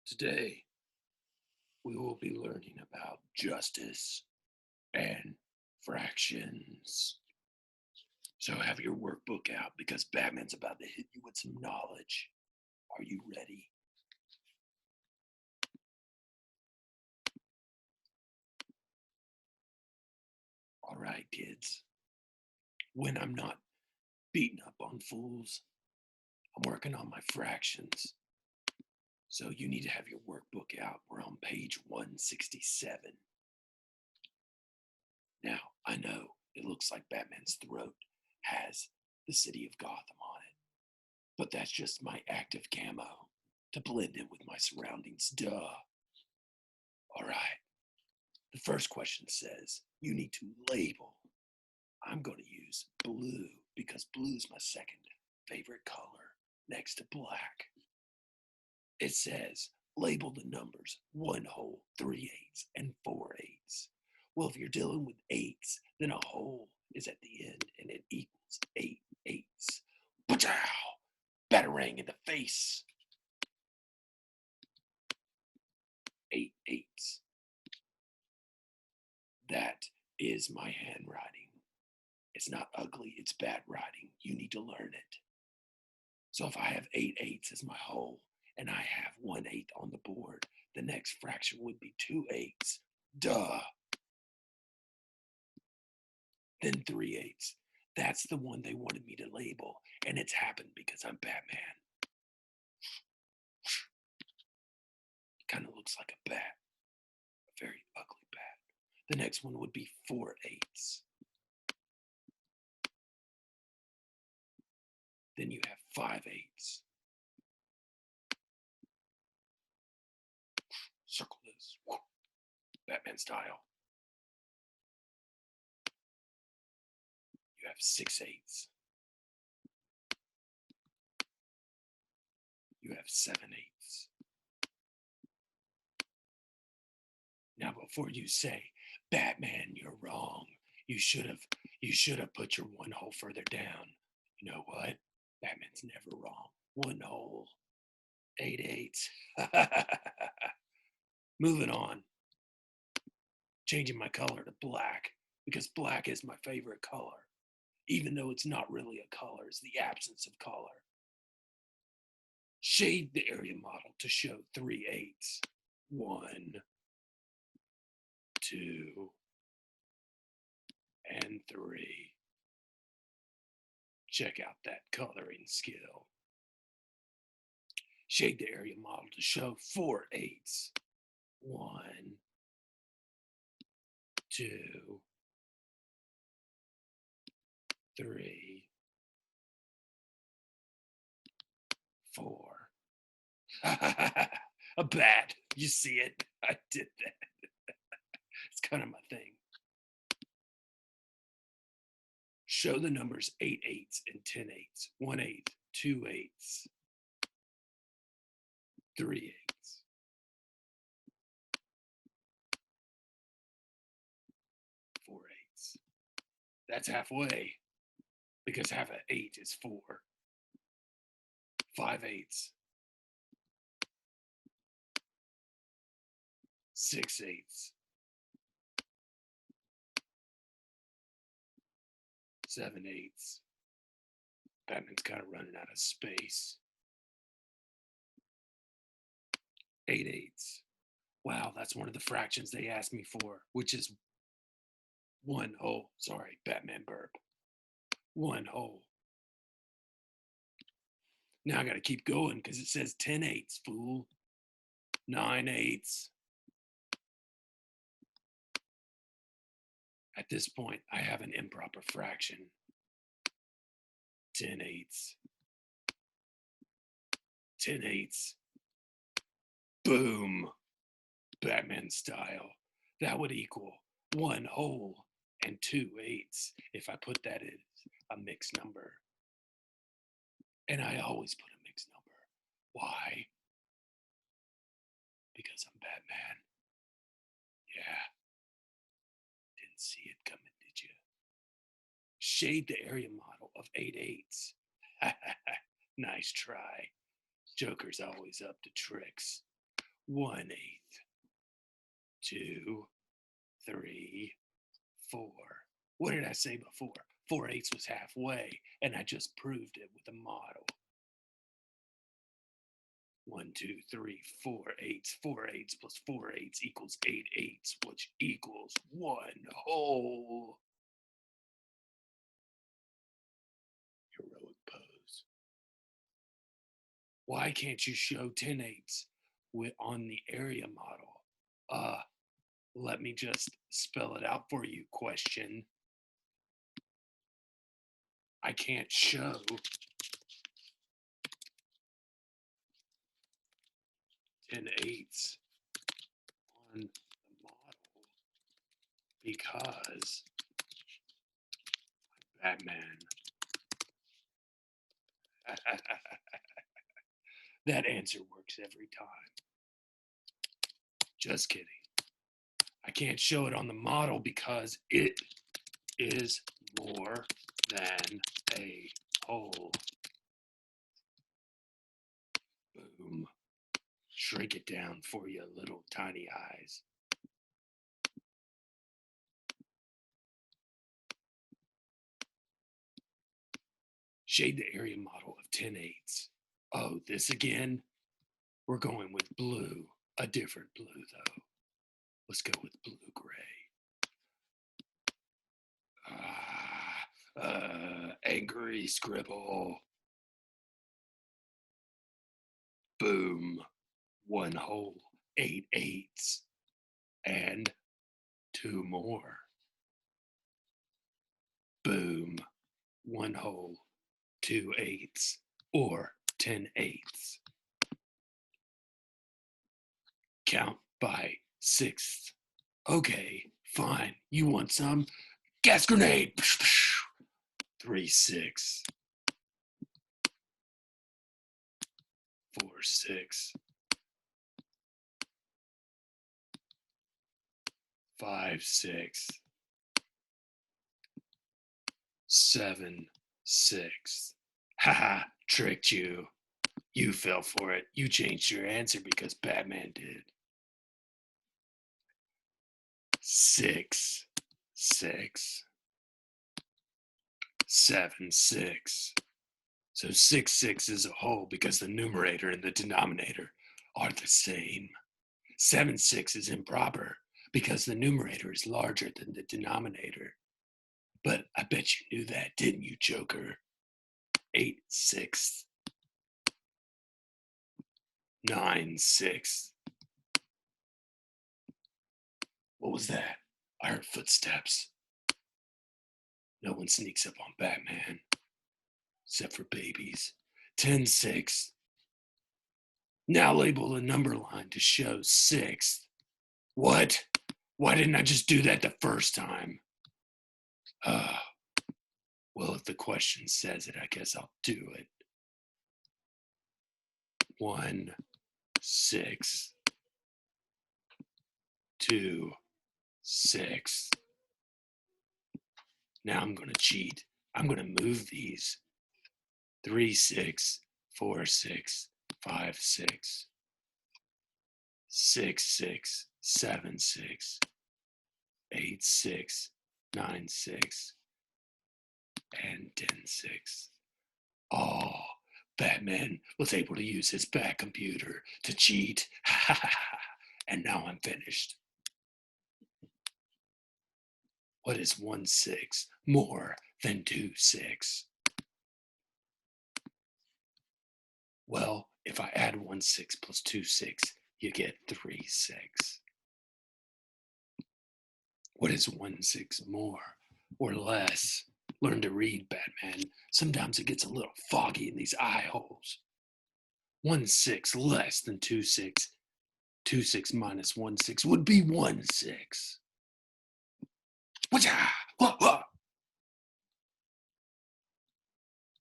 Today, we will be learning about justice and fractions. So have your workbook out because Batman's about to hit you with some knowledge. Are you ready? All right, kids. When I'm not beating up on fools, I'm working on my fractions. So you need to have your workbook out. We're on page 167. Now, I know it looks like Batman's throat has the city of Gotham on it. But that's just my active camo to blend in with my surroundings. Duh. All right. The first question says you need to label. I'm going to use blue because blue is my second favorite color next to black. It says label the numbers 1 whole, 3/8, and 4/8. Well, if you're dealing with eights, then a whole is at the end and it equals 8/8. Pachow! Batarang in the face. 8/8. That is my handwriting. It's not ugly, it's bad writing. You need to learn it. So if I have 8/8 as my whole and I have 1/8 on the board, the next fraction would be 2/8. Duh. Then 3/8. That's the one they wanted me to label, and it's happened because I'm Batman. Kind of looks like a bat, a very ugly bat. The next one would be 4/8. Then you have 5/8. Circle this. Batman style. You have 6/8. You have 7/8. Now, before you say, Batman, you're wrong. You should have you should have put your 1 hole further down. You know what? Batman's never wrong. 1 hole, 8/8. Moving on. Changing my color to black because black is my favorite color. Even though it's not really a color, it's the absence of color. Shade the area model to show 3/8. 1, 2, and 3. Check out that coloring skill. Shade the area model to show 4/8. 1, 2, 3, 4. A bat. You see it? I did that. It's kind of my thing. Show the numbers 8/8 and 10/8. 1/8, 2/8, 3/8, 4/8. That's halfway because half of 8 is 4. 5/8, 6/8, 7/8. Batman's kind of running out of space. 8/8. Wow, that's one of the fractions they asked me for, which is 1 whole. Sorry, Batman burp. 1 whole. Now I got to keep going because it says 10/8, fool. 9/8. At this point, I have an improper fraction. 10/8. 10/8. Boom. Batman style. That would equal 1 whole and 2/8 if I put that as a mixed number. And I always put a mixed number. Why? Because I'm Batman. Yeah, didn't see it coming, did you? Shade the area model of 8/8. Nice try. Joker's always up to tricks. 1/8, 2, 3, 4. What did I say before? 4/8 was halfway, and I just proved it with a model. 1, 2, 3, 4/8. 4/8 plus 4/8 equals 8/8, which equals 1 whole. Heroic pose. Why can't you show 10/8 on the area model? Let me just spell it out for you. Question. I can't show 10/8 on the model because Batman. That answer works every time. Just kidding. I can't show it on the model because it is more than a whole. Boom. Shrink it down for your little tiny eyes. Shade the area model of 10/8. Oh, this again? We're going with blue. A different blue, though. Let's go with blue-gray. Angry scribble. Boom. 1 whole 8/8. And 2 more. Boom. 1 whole 2/8 or 10/8. Count by sixths. Okay, fine. You want some? Gas grenade. 3/6. 4/6. 5/6. 7/6. Haha, tricked you. You fell for it. You changed your answer because Batman did. 6/6. 7/6. So 6/6 is a whole because the numerator and the denominator are the same. 7/6 is improper because the numerator is larger than the denominator. But I bet you knew that, didn't you, Joker? 8/6. 9/6. What was that? I heard footsteps. No one sneaks up on Batman, except for babies. 10/6. Now label a number line to show 6th. What? Why didn't I just do that the first time? Well, if the question says it, I guess I'll do it. 1, 6, 2, 6. Now I'm going to cheat. I'm going to move these. 3/6, 4/6, 5/6, 6/6, 7/6, 8/6, 9/6, and 10/6. Oh, Batman was able to use his Bat computer to cheat. And now I'm finished. What is 1/6 more than 2/6? Well, if I add 1/6 plus 2/6, you get 3/6. What is 1/6 more or less? Learn to read, Batman. Sometimes it gets a little foggy in these eye holes. 1/6 less than 2/6. 2/6 minus 1/6 would be 1/6.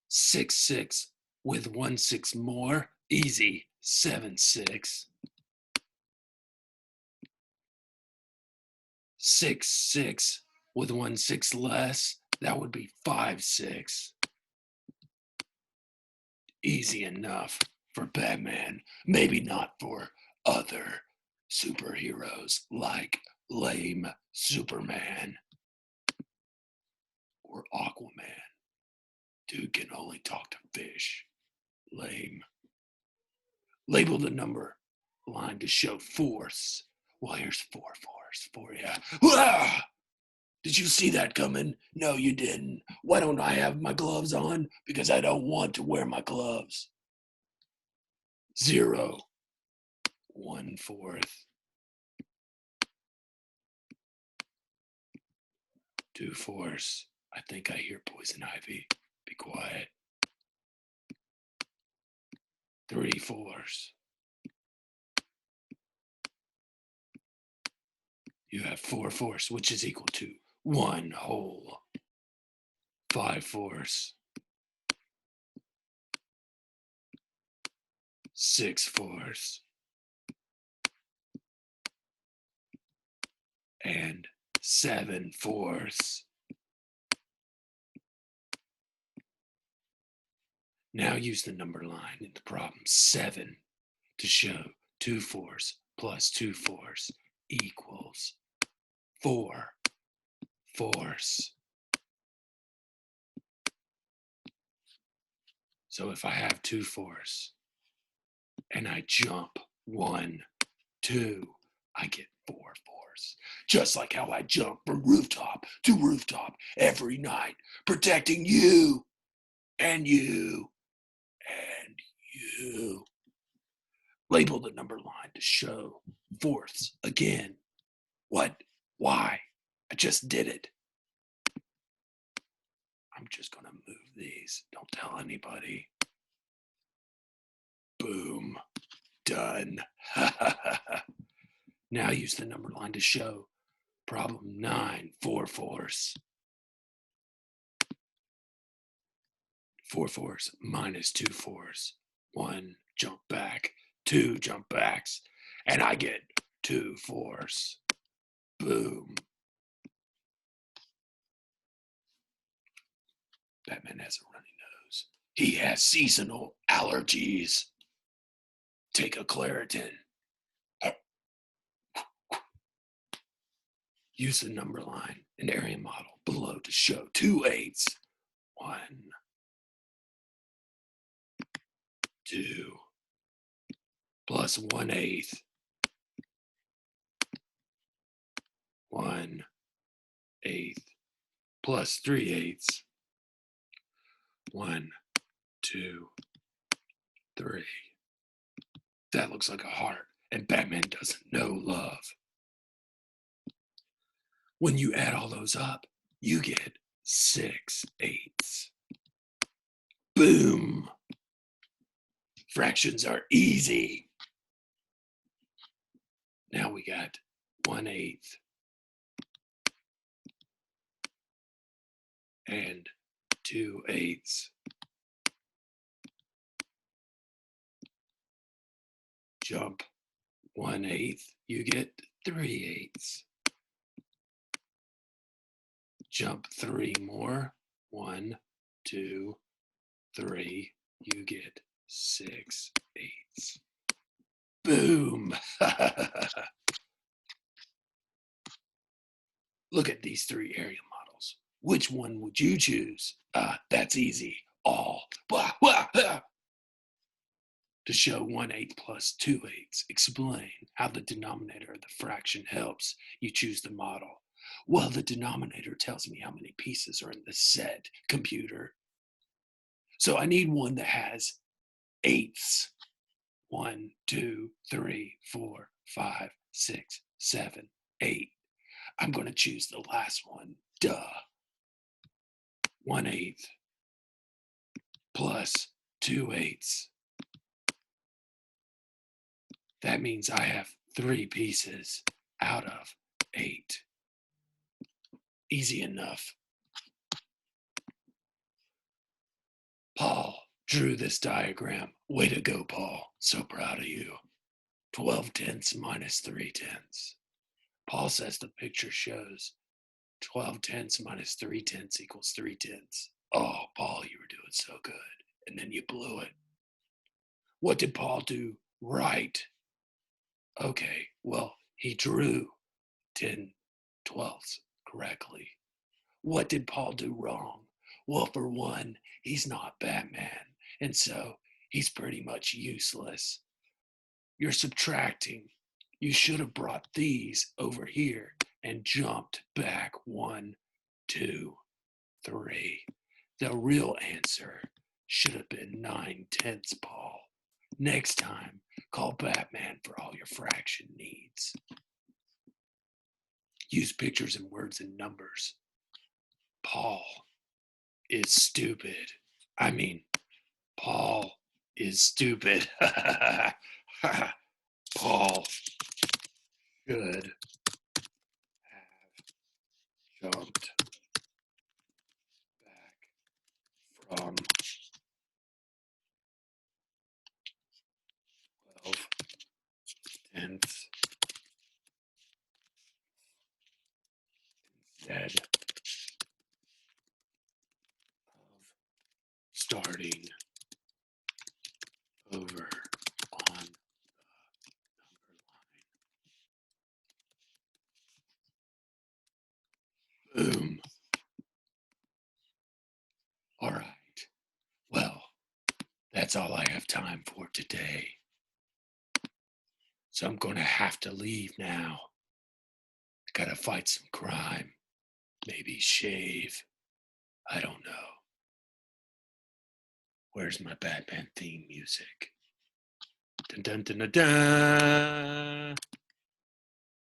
6/6 with 1/6 more. Easy. 7/6. 6/6 with 1/6 less. That would be 5/6. Easy enough for Batman. Maybe not for other superheroes like lame Superman or Aquaman. Dude can only talk to fish. Lame. Label the number line to show force. Well, here's four force for you. Ah! Did you see that coming? No, you didn't. Why don't I have my gloves on? Because I don't want to wear my gloves. 0, 1/4, 2/4. I think I hear poison ivy. Be quiet. 3/4. You have 4/4, which is equal to 1 whole. 5/4. 6/4. And 7/4. Now use the number line in the problem 7 to show 2/4 plus 2/4 equals 4/4. So if I have 2/4 and I jump 1, 2, I get 4/4. Just like how I jump from rooftop to rooftop every night, protecting you and you and you. Label the number line to show fourths again. What? Why? I just did it. I'm just going to move these. Don't tell anybody. Boom. Done. Now use the number line to show problem 9, 4/4. 4/4 minus 2/4. 1, jump back. 2, jump backs. And I get 2/4. Boom. Batman has a runny nose. He has seasonal allergies. Take a Claritin. Use the number line and area model below to show 2/8. 1, 2, plus 1/8. 1/8 plus 3/8. 1, 2, 3. That looks like a heart, and Batman doesn't know love. When you add all those up, you get 6/8. Boom. Fractions are easy. Now we got 1/8 and 2/8. Jump 1/8, you get 3/8. Jump 3 more. 1, 2, 3. You get 6/8. Boom. Look at these 3 area models. Which one would you choose? That's easy. All. Blah, blah, blah. To show 1/8 plus 2/8, explain how the denominator of the fraction helps you choose the model. Well, the denominator tells me how many pieces are in the set, computer. So I need one that has eighths. 1, 2, 3, 4, 5, 6, 7, 8. I'm going to choose the last one. Duh. 1/8 plus 2/8. That means I have 3 pieces out of 8. Easy enough. Paul drew this diagram. Way to go, Paul. So proud of you. 12/10 minus 3/10. Paul says the picture shows 12/10 minus 3/10 equals 3/10. Oh, Paul, you were doing so good. And then you blew it. What did Paul do right? Okay, well, he drew 10 twelfths correctly. What did Paul do wrong? Well, for one, he's not Batman, and so he's pretty much useless. You're subtracting. You should have brought these over here and jumped back 1, 2, 3. The real answer should have been 9/10, Paul. Next time, call Batman for all your fraction needs. Use pictures and words and numbers. Paul is stupid. I mean, Paul is stupid. Paul should have jumped back from 12/10 instead of starting over on the number line. Boom. All right. Well, that's all I have time for today. So I'm going to have to leave now. Gotta fight some crime. Maybe shave. I don't know. Where's my Batman theme music? Dun dun dun dun dun.